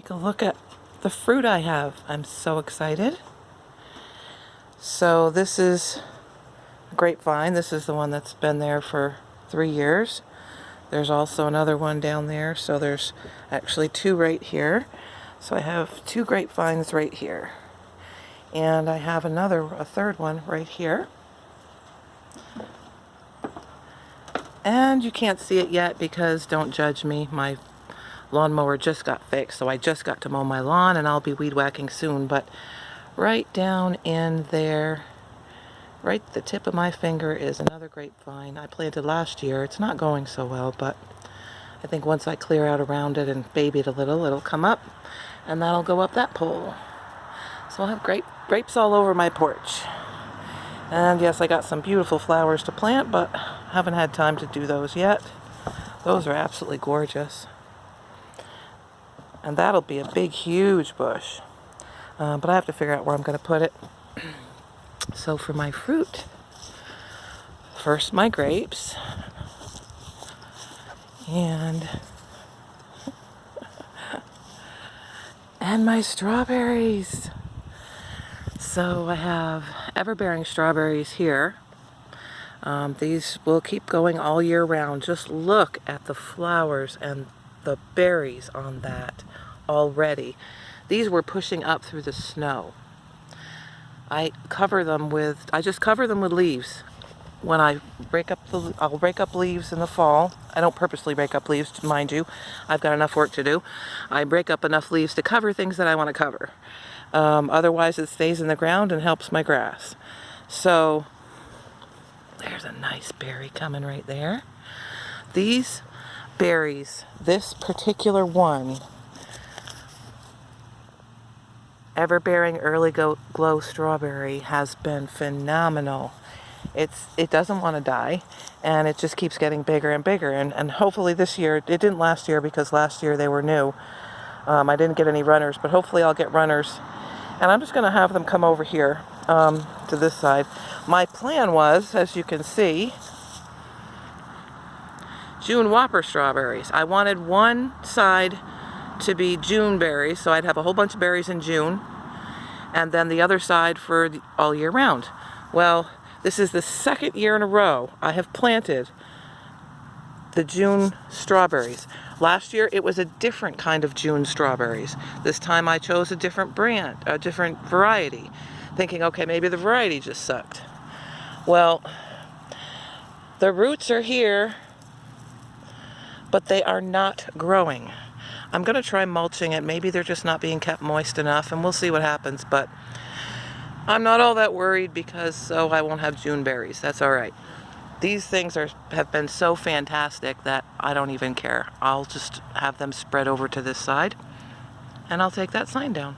take a look at the fruit I have. I'm so excited. So this is a grapevine. This is the one that's been there for 3 years. There's also another one down there, so there's actually 2 right here. So I have 2 grapevines right here. And I have a third one right here. And you can't see it yet because, don't judge me, my lawnmower just got fixed, so I just got to mow my lawn and I'll be weed whacking soon. But right down in there, right at the tip of my finger, is another grapevine I planted last year. It's not going so well, but I think once I clear out around it and baby it a little, it'll come up and that'll go up that pole. So I'll have grapes all over my porch. And yes, I got some beautiful flowers to plant, but haven't had time to do those yet. Those are absolutely gorgeous. And that'll be a big, huge bush. But I have to figure out where I'm going to put it. So for my fruit, first my grapes. And my strawberries. So I have ever-bearing strawberries here. These will keep going all year round. Just look at the flowers and the berries on that already. These were pushing up through the snow. I just cover them with leaves. When I'll rake up leaves in the fall. I don't purposely rake up leaves, mind you. I've got enough work to do. I break up enough leaves to cover things that I want to cover. Otherwise it stays in the ground and helps my grass. So there's a nice berry coming right there. These berries, this particular one, ever-bearing early glow strawberry, has been phenomenal. It doesn't want to die, and it just keeps getting bigger and bigger. And hopefully this year, it didn't last year because last year they were new. I didn't get any runners, but hopefully I'll get runners. And I'm just going to have them come over here to this side. My plan was, as you can see, June Whopper strawberries. I wanted one side to be June berries, so I'd have a whole bunch of berries in June, and then the other side for all year round. Well, this is the 2nd year in a row I have planted the June strawberries. Last year it was a different kind of June strawberries. This time I chose a different brand, a different variety, thinking, okay, maybe the variety just sucked. Well, the roots are here, but they are not growing. I'm going to try mulching it. Maybe they're just not being kept moist enough, and we'll see what happens. But I'm not all that worried because I won't have June berries. That's all right. These things have been so fantastic that I don't even care. I'll just have them spread over to this side, and I'll take that sign down.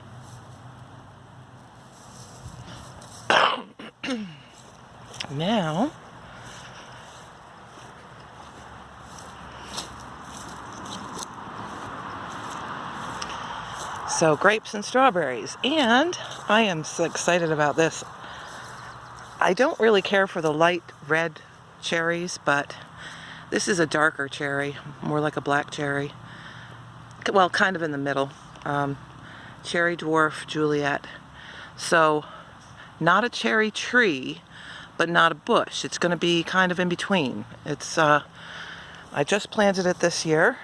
Now, so grapes and strawberries, and I am so excited about this. I don't really care for the light red cherries, but this is a darker cherry, more like a black cherry. Well, kind of in the middle. Cherry dwarf Juliet. So, not a cherry tree, but not a bush. It's going to be kind of in between. It's I just planted it this year.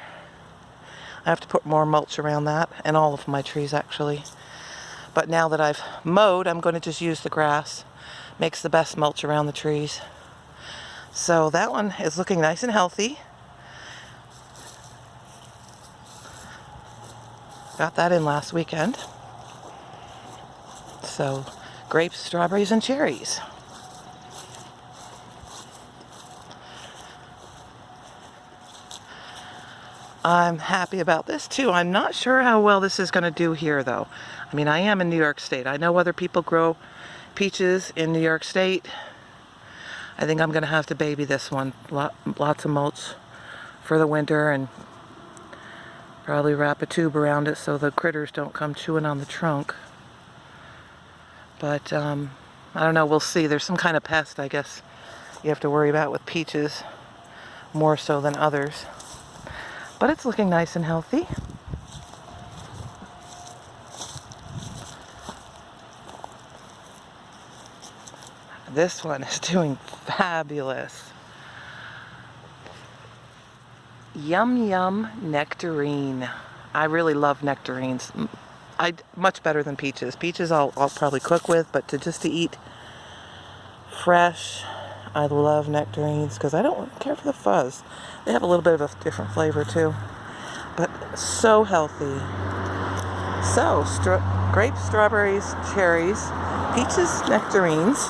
I have to put more mulch around that, and all of my trees actually. But now that I've mowed, I'm going to just use the grass. Makes the best mulch around the trees. So that one is looking nice and healthy. Got that in last weekend. So grapes, strawberries, and cherries. I'm happy about this too. I'm not sure how well this is going to do here though. I mean, I am in New York State. I know other people grow peaches in New York State. I think I'm going to have to baby this one. Lots of mulch for the winter, and probably wrap a tube around it so the critters don't come chewing on the trunk. But I don't know, we'll see. There's some kind of pest, I guess, you have to worry about with peaches more so than others. But it's looking nice and healthy. This one is doing fabulous. Yum Yum Nectarine. I really love nectarines. Much better than peaches. Peaches I'll probably cook with, but just to eat fresh, I love nectarines because I don't care for the fuzz. They have a little bit of a different flavor too, but so healthy. So, grapes, strawberries, cherries, peaches, nectarines.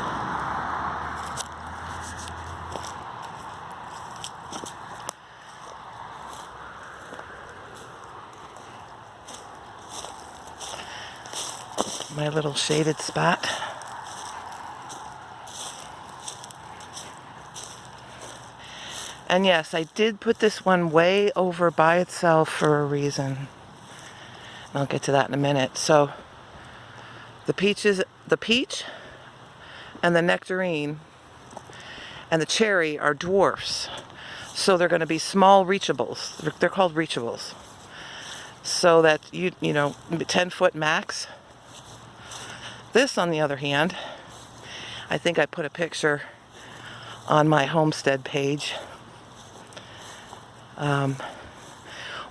My little shaded spot. And yes, I did put this one way over by itself for a reason. I'll get to that in a minute. So the peach and the nectarine and the cherry are dwarfs. So they're going to be small reachables. They're called reachables. So that you know, 10-foot max. This, on the other hand, I think I put a picture on my homestead page,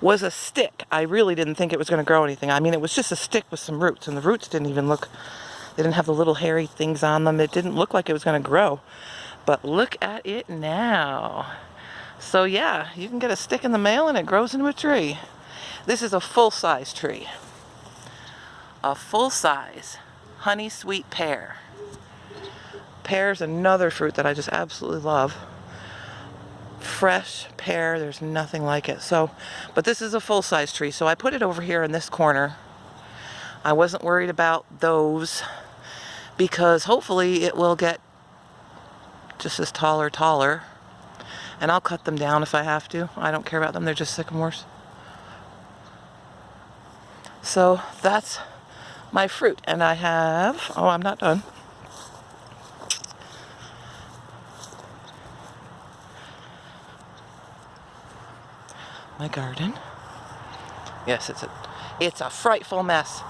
was a stick. I really didn't think it was going to grow anything. I mean, it was just a stick with some roots, and the roots didn't even look, they didn't have the little hairy things on them. It didn't look like it was going to grow. But look at it now. So yeah, you can get a stick in the mail and it grows into a tree. This is a full-size tree. A full-size honey sweet pear. Pear's another fruit that I just absolutely love. Fresh pear, there's nothing like it. So, but this is a full-size tree, so I put it over here in this corner. I wasn't worried about those because hopefully it will get just as taller, and I'll cut them down if I have to. I don't care about them, they're just sycamores. So that's my fruit, and I have, oh, I'm not done. My garden. Yes, it's a frightful mess.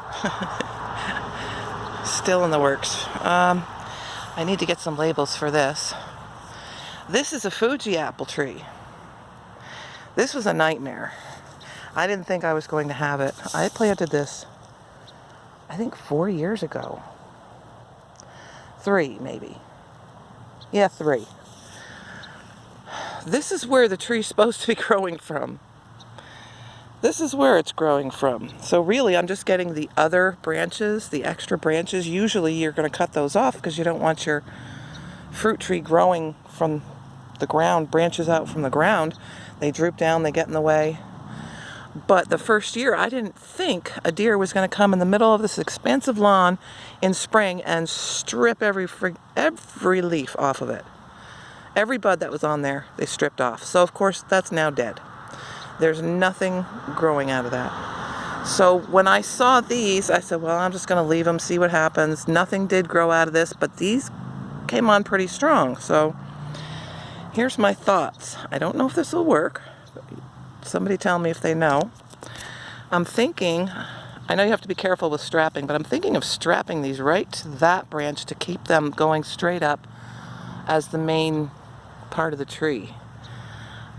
Still in the works. I need to get some labels for this. This is a Fuji apple tree. This was a nightmare. I didn't think I was going to have it. I planted this, I think 4 years ago. 3, maybe. Yeah, 3. This is where the tree's supposed to be growing from. This is where it's growing from. So really, I'm just getting the other branches, the extra branches. Usually you're going to cut those off because you don't want your fruit tree growing from the ground, branches out from the ground. They droop down, they get in the way. But the first year, I didn't think a deer was going to come in the middle of this expansive lawn in spring and strip every leaf off of it. Every bud that was on there, they stripped off. So of course, that's now dead. There's nothing growing out of that. So when I saw these, I said, well, I'm just going to leave them, see what happens. Nothing did grow out of this, but these came on pretty strong. So here's my thoughts. I don't know if this will work. Somebody tell me if they know. I'm thinking, I know you have to be careful with strapping, but I'm thinking of strapping these right to that branch to keep them going straight up as the main part of the tree.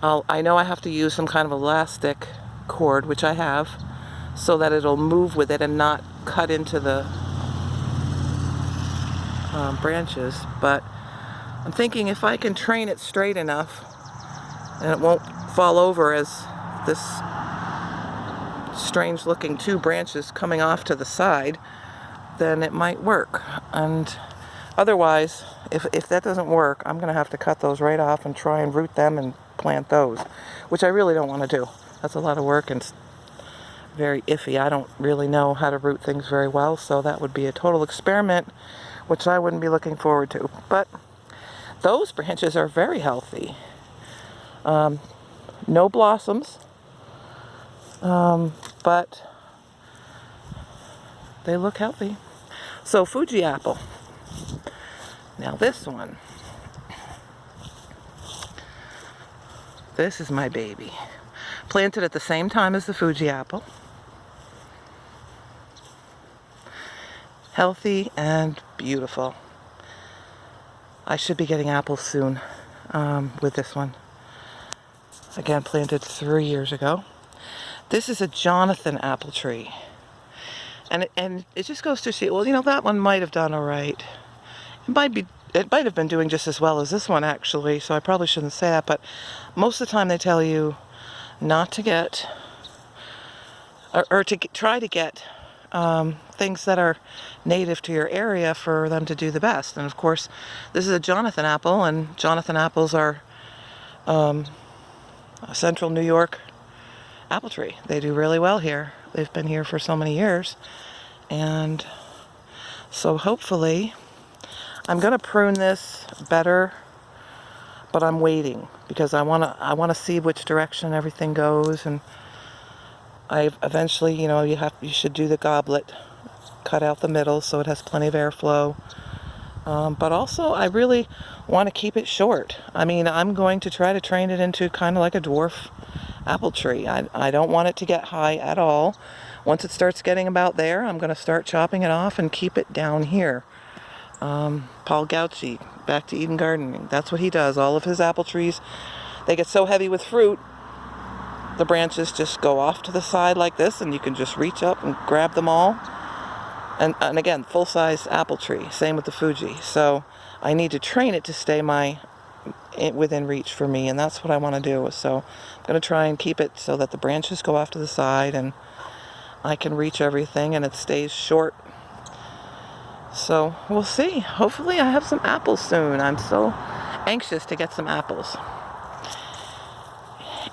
I know I have to use some kind of elastic cord, which I have, so that it'll move with it and not cut into the branches. But I'm thinking if I can train it straight enough and it won't fall over as this strange looking 2 branches coming off to the side, then it might work. And otherwise, if that doesn't work, I'm going to have to cut those right off and try and root them and plant those, which I really don't want to do. That's a lot of work and very iffy. I don't really know how to root things very well, so that would be a total experiment, which I wouldn't be looking forward to. But those branches are very healthy. No blossoms, but they look healthy. So Fuji apple. Now this one. This is my baby. Planted at the same time as the Fuji apple. Healthy and beautiful. I should be getting apples soon with this one. Again, planted 3 years ago. This is a Jonathan apple tree. And it just goes to see, well, you know, that one might have done all right. It might have been doing just as well as this one, actually, so I probably shouldn't say that, but most of the time they tell you not to get, or to try to get things that are native to your area for them to do the best. And of course, this is a Jonathan apple, and Jonathan apples are a central New York apple tree. They do really well here. They've been here for so many years, and so hopefully I'm going to prune this better, but I'm waiting because I want to see which direction everything goes. And I eventually, you know, you should do the goblet, cut out the middle so it has plenty of airflow. But also I really want to keep it short. I mean, I'm going to try to train it into kind of like a dwarf apple tree. I don't want it to get high at all. Once it starts getting about there, I'm going to start chopping it off and keep it down here. Paul Gauci, Back to Eden Gardening, that's what he does. All of his apple trees, they get so heavy with fruit, the branches just go off to the side like this, and you can just reach up and grab them all. And again, full-size apple tree, same with the Fuji. So I need to train it to stay within reach for me, and that's what I want to do. So I'm going to try and keep it so that the branches go off to the side and I can reach everything and it stays short. So we'll see. Hopefully I have some apples soon. I'm so anxious to get some apples.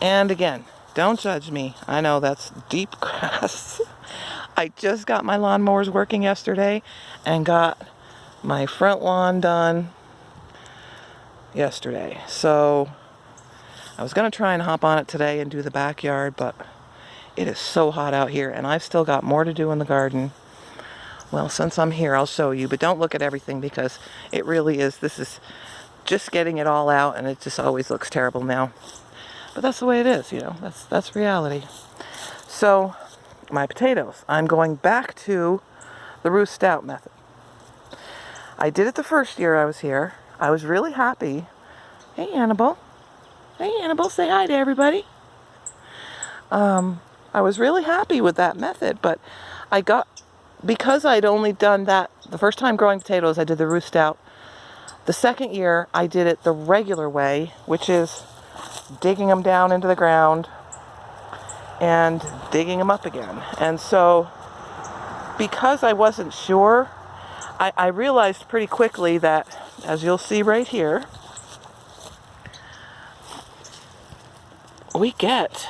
And again, don't judge me. I know that's deep grass. I just got my lawnmowers working yesterday and got my front lawn done yesterday. So I was going to try and hop on it today and do the backyard, but it is so hot out here and I've still got more to do in the garden. Well, since I'm here, I'll show you, but don't look at everything because it really is, this is just getting it all out and it just always looks terrible now. But that's the way it is, you know, that's reality. So, my potatoes. I'm going back to the Ruth Stout method. I did it the first year I was here. I was really happy. Hey, Annabelle. Hey, Annabelle, say hi to everybody. I was really happy with that method, but because I'd only done that the first time growing potatoes, I did the Ruth Stout. The second year, I did it the regular way, which is digging them down into the ground and digging them up again. And so, because I wasn't sure, I realized pretty quickly that, as you'll see right here, we get,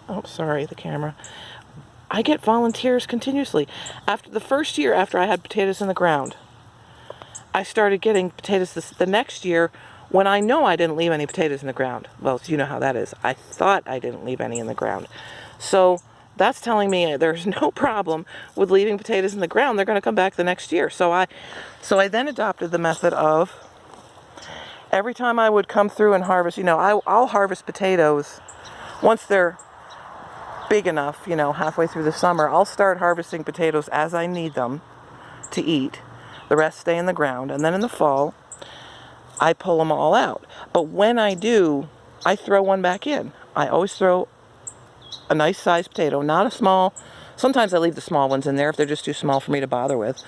oh, sorry, the camera. I get volunteers continuously. After the first year after I had potatoes in the ground, I started getting potatoes the next year when I know I didn't leave any potatoes in the ground. Well, you know how that is. I thought I didn't leave any in the ground. So that's telling me there's no problem with leaving potatoes in the ground. They're going to come back the next year. So I then adopted the method of every time I would come through and harvest, you know, I'll harvest potatoes once they're big enough, you know, halfway through the summer. I'll start harvesting potatoes as I need them to eat. The rest stay in the ground. And then in the fall, I pull them all out. But when I do, I throw one back in. I always throw a nice sized potato, not a small. Sometimes I leave the small ones in there if they're just too small for me to bother with.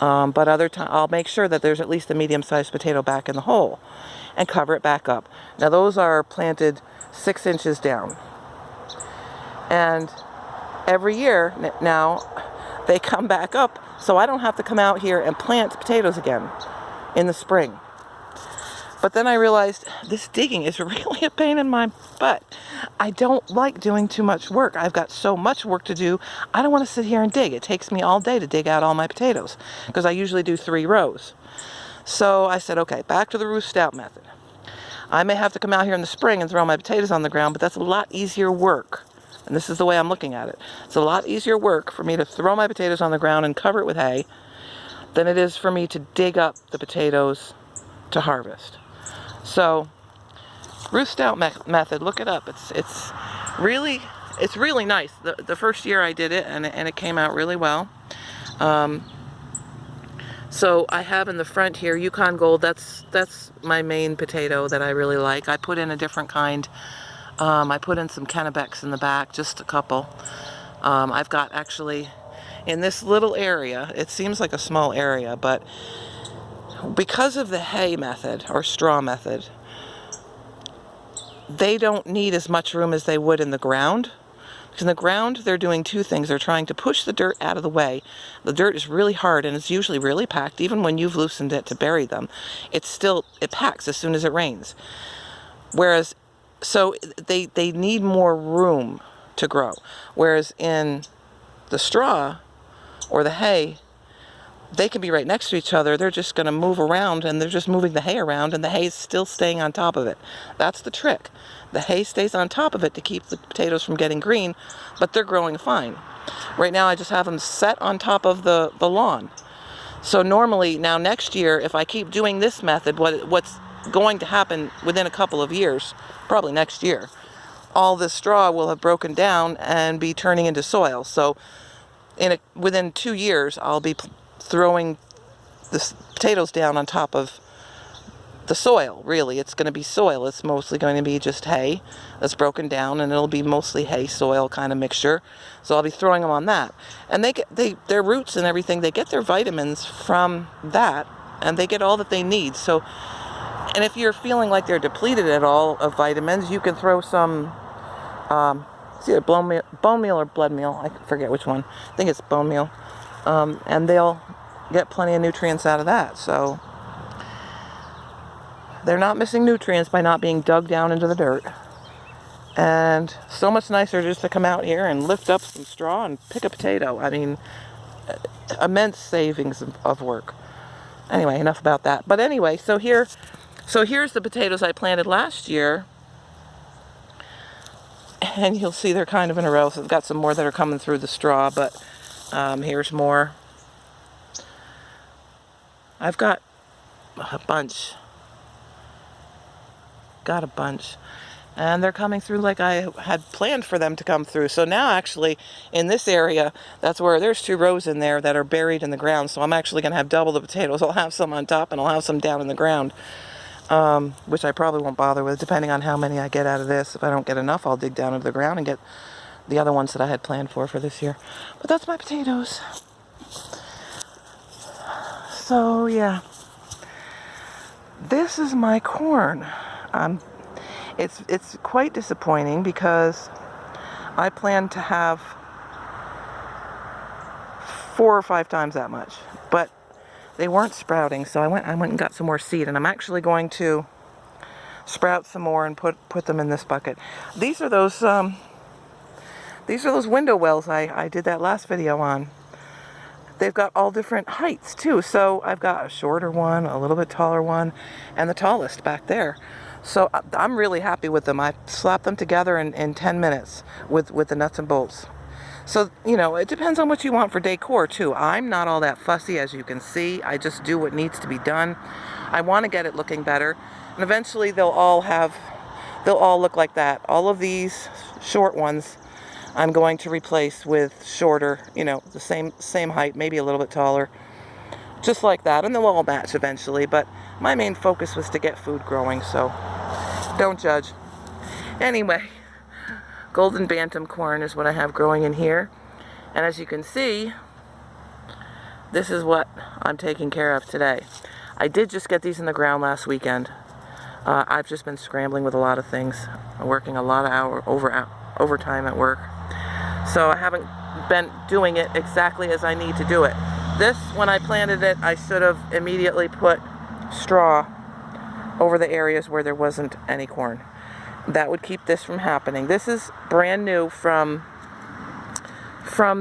But other times I'll make sure that there's at least a medium-sized potato back in the hole and cover it back up. Now those are planted 6 inches down. And every year now they come back up, so I don't have to come out here and plant potatoes again in the spring. But then I realized this digging is really a pain in my butt. I don't like doing too much work. I've got so much work to do. I don't want to sit here and dig. It takes me all day to dig out all my potatoes because I usually do 3 rows. So I said, okay, back to the Ruth Stout method. I may have to come out here in the spring and throw my potatoes on the ground, but that's a lot easier work. And this is the way I'm looking at it. It's a lot easier work for me to throw my potatoes on the ground and cover it with hay than it is for me to dig up the potatoes to harvest. So, Ruth Stout method, look it up. It's really nice. The first year I did it, and it came out really well. So I have in the front here Yukon Gold. That's my main potato that I really like. I put in a different kind. I put in some Kennebecs in the back, just a couple. I've got actually in this little area, it seems like a small area, but because of the hay method or straw method, they don't need as much room as they would in the ground. Because in the ground, they're doing two things. They're trying to push the dirt out of the way. The dirt is really hard and it's usually really packed. Even when you've loosened it to bury them, it packs as soon as it rains. Whereas, so they need more room to grow. Whereas in the straw or the hay, they can be right next to each other. They're just going to move around, and they're just moving the hay around, and the hay is still staying on top of it. That's the trick. The hay stays on top of it to keep the potatoes from getting green, but they're growing fine. Right now I just have them set on top of the lawn. So normally, now next year, if I keep doing this method, what's going to happen within a couple of years, probably next year, all this straw will have broken down and be turning into soil. So within 2 years, I'll be throwing the potatoes down on top of the soil. Really, it's going to be soil. It's mostly going to be just hay that's broken down, and it'll be mostly hay soil kind of mixture. So I'll be throwing them on that, and their roots and everything, they get their vitamins from that, and they get all that they need. So, and if you're feeling like they're depleted at all of vitamins, you can throw some it's either bone meal or blood meal. I forget which one. I think it's bone meal. And they'll get plenty of nutrients out of that. So they're not missing nutrients by not being dug down into the dirt. And so much nicer just to come out here and lift up some straw and pick a potato. I mean, immense savings of work. Anyway, enough about that. But anyway, so here's the potatoes I planted last year. And you'll see they're kind of in a row. So I've got some more that are coming through the straw, but here's more. I've got a bunch. And they're coming through like I had planned for them to come through. So now actually in this area, that's where there's 2 rows in there that are buried in the ground. So I'm actually going to have double the potatoes. I'll have some on top and I'll have some down in the ground. Which I probably won't bother with, depending on how many I get out of this. If I don't get enough, I'll dig down into the ground and get the other ones that I had planned for this year. But that's my potatoes. So yeah, this is my corn. It's quite disappointing because I plan to have 4 or 5 times that much, but they weren't sprouting, so I went and got some more seed, and I'm actually going to sprout some more and put them in this bucket. These are those window wells I did that last video on. They've got all different heights too. So I've got a shorter one, a little bit taller one, and the tallest back there. So I'm really happy with them. I slapped them together in 10 minutes with the nuts and bolts. So, you know, it depends on what you want for decor too. I'm not all that fussy, as you can see. I just do what needs to be done. I want to get it looking better. And eventually they'll all look like that. All of these short ones I'm going to replace with shorter, you know, the same height, maybe a little bit taller. Just like that. And they'll all match eventually. But my main focus was to get food growing, so don't judge. Anyway. Golden Bantam corn is what I have growing in here. And as you can see, this is what I'm taking care of today. I did just get these in the ground last weekend. I've just been scrambling with a lot of things. I'm working a lot of overtime at work. So I haven't been doing it exactly as I need to do it. This, when I planted it, I should have immediately put straw over the areas where there wasn't any corn. That would keep this from happening. This is brand new from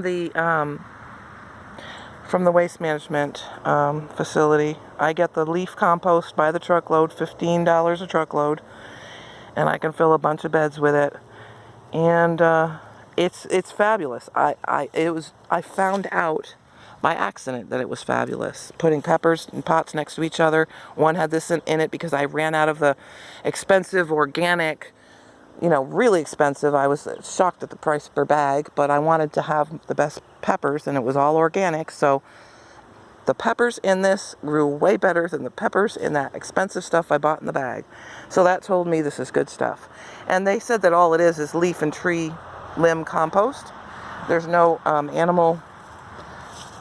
the waste management facility. I get the leaf compost by the truckload, $15 a truckload, and I can fill a bunch of beds with it. And it's fabulous. I found out by accident that it was fabulous. Putting peppers in pots next to each other. One had this in it because I ran out of the expensive organic, you know, really expensive. I was shocked at the price per bag, but I wanted to have the best peppers, and it was all organic. So The peppers in this grew way better than the peppers in that expensive stuff I bought in the bag. So that told me this is good stuff. And they said that all it is leaf and tree limb compost. There's no animal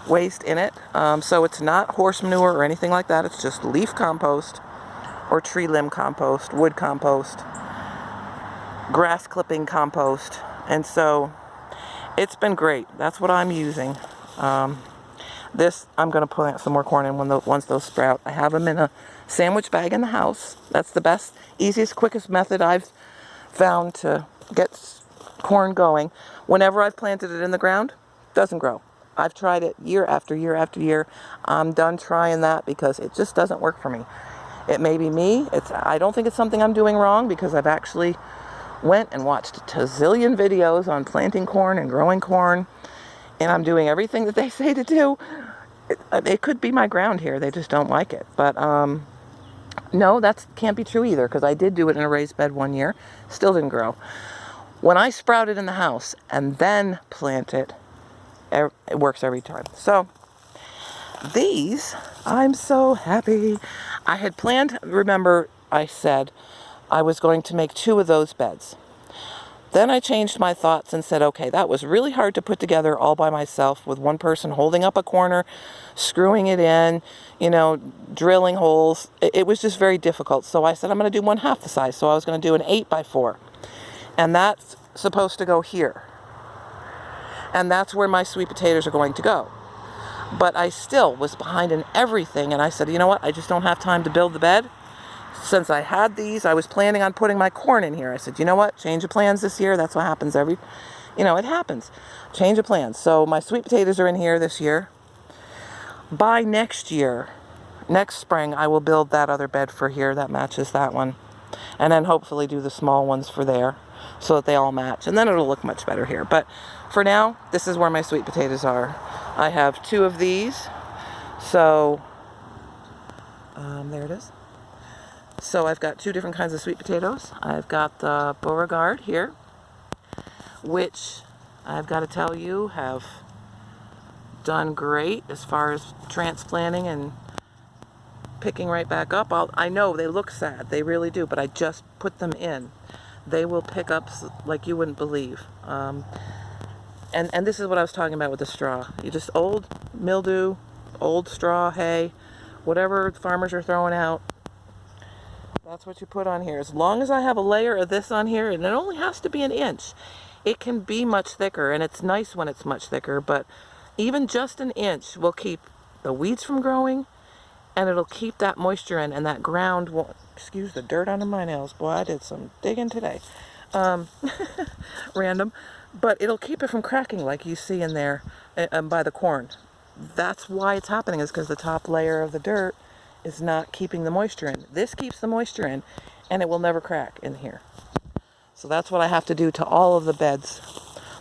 waste in it. So it's not horse manure or anything like that. It's just leaf compost or tree limb compost, wood compost, grass clipping compost. And so it's been great. That's what I'm using. This, I'm going to plant some more corn in once those sprout. I have them in a sandwich bag in the house. That's the best, easiest, quickest method I've found to get corn going. Whenever I've planted it in the ground, it doesn't grow. I've tried it year after year after year. I'm done trying that because it just doesn't work for me. It may be me. I don't think it's something I'm doing wrong because I've actually went and watched a zillion videos on planting corn and growing corn, and I'm doing everything that they say to do. It could be my ground here. They just don't like it. But no, that can't be true either because I did do it in a raised bed one year. Still didn't grow. When I sprout it in the house and then plant it, it works every time. So these, I'm so happy. I had planned, remember I said I was going to make 2 of those beds. Then I changed my thoughts and said, okay, that was really hard to put together all by myself with one person holding up a corner, screwing it in, drilling holes. It was just very difficult. So I said, I'm going to do 1/2 the size. So I was going to do an 8x4. And that's supposed to go here. And that's where my sweet potatoes are going to go. But I still was behind in everything. And I said, you know what? I just don't have time to build the bed. Since I had these, I was planning on putting my corn in here. I said, you know what? Change of plans this year. That's what happens it happens. Change of plans. So my sweet potatoes are in here this year. By next year, next spring, I will build that other bed for here that matches that one. And then hopefully do the small ones for there so that they all match. And then it'll look much better here. But for now, this is where my sweet potatoes are. I have 2 of these. So, there it is. So I've got 2 different kinds of sweet potatoes. I've got the Beauregard here, which I've got to tell you have done great as far as transplanting and picking right back up. I know they look sad, they really do, but I just put them in. They will pick up like you wouldn't believe. And this is what I was talking about with the straw. You just old mildew, old straw, hay, whatever farmers are throwing out. That's what you put on here. As long as I have a layer of this on here, and it only has to be 1 inch. It can be much thicker, and it's nice when it's much thicker, but even just 1 inch will keep the weeds from growing, and it'll keep that moisture in, and that ground won't, excuse the dirt under my nails. Boy, I did some digging today. Random. But it'll keep it from cracking like you see in there by the corn. That's why it's happening, is because the top layer of the dirt is not keeping the moisture in. This keeps the moisture in, and it will never crack in here. So that's what I have to do to all of the beds.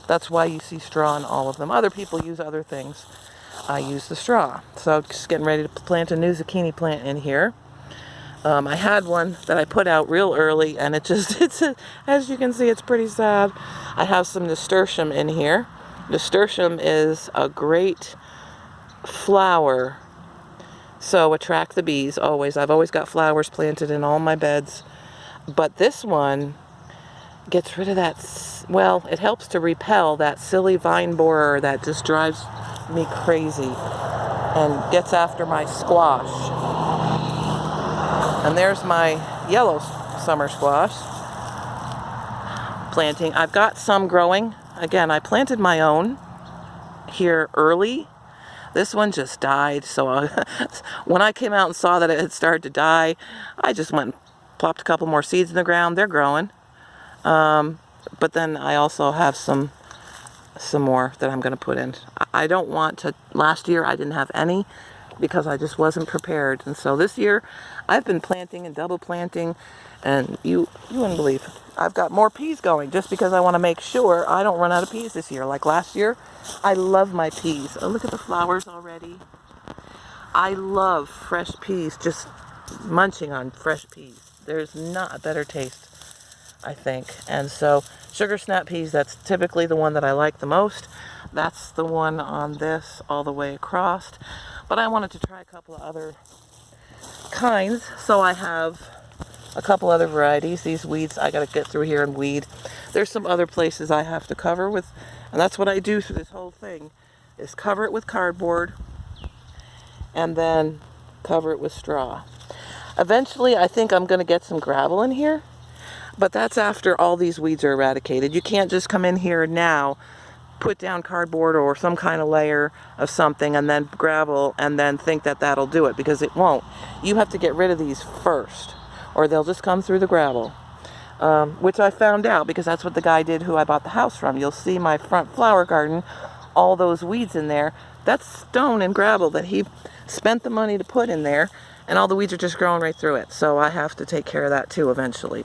That's why you see straw in all of them. Other people use other things. I use the straw. So just getting ready to plant a new zucchini plant in here. I had one that I put out real early, and as you can see, it's pretty sad. I have some nasturtium in here. Nasturtium is a great flower. So attract the bees always. I've always got flowers planted in all my beds. But this one gets rid of that, it helps to repel that silly vine borer that just drives me crazy and gets after my squash. And there's my yellow summer squash planting. I've got some growing. Again, I planted my own here early. This one just died, so when I came out and saw that it had started to die, I just went and plopped a couple more seeds in the ground. They're growing. But then I also have some more that I'm going to put in. I don't want to, last year I didn't have any because I just wasn't prepared. And so this year I've been planting and double planting, and you wouldn't believe. I've got more peas going just because I want to make sure I don't run out of peas this year. Like last year, I love my peas. Oh, look at the flowers already. I love fresh peas, just munching on fresh peas. There's not a better taste, I think. And so sugar snap peas, that's typically the one that I like the most. That's the one on this all the way across. But I wanted to try a couple of other kinds, so I have a couple other varieties. These weeds, I gotta get through here and weed. There's some other places I have to cover with, and that's what I do through this whole thing, is cover it with cardboard and then cover it with straw. Eventually, I think I'm gonna get some gravel in here, but that's after all these weeds are eradicated. You can't just come in here now, put down cardboard or some kind of layer of something and then gravel and then think that that'll do it, because it won't. You have to get rid of these first, or they'll just come through the gravel, which I found out because that's what the guy did who I bought the house from. You'll see my front flower garden, all those weeds in there. That's stone and gravel that he spent the money to put in there, and all the weeds are just growing right through it. So I have to take care of that too eventually.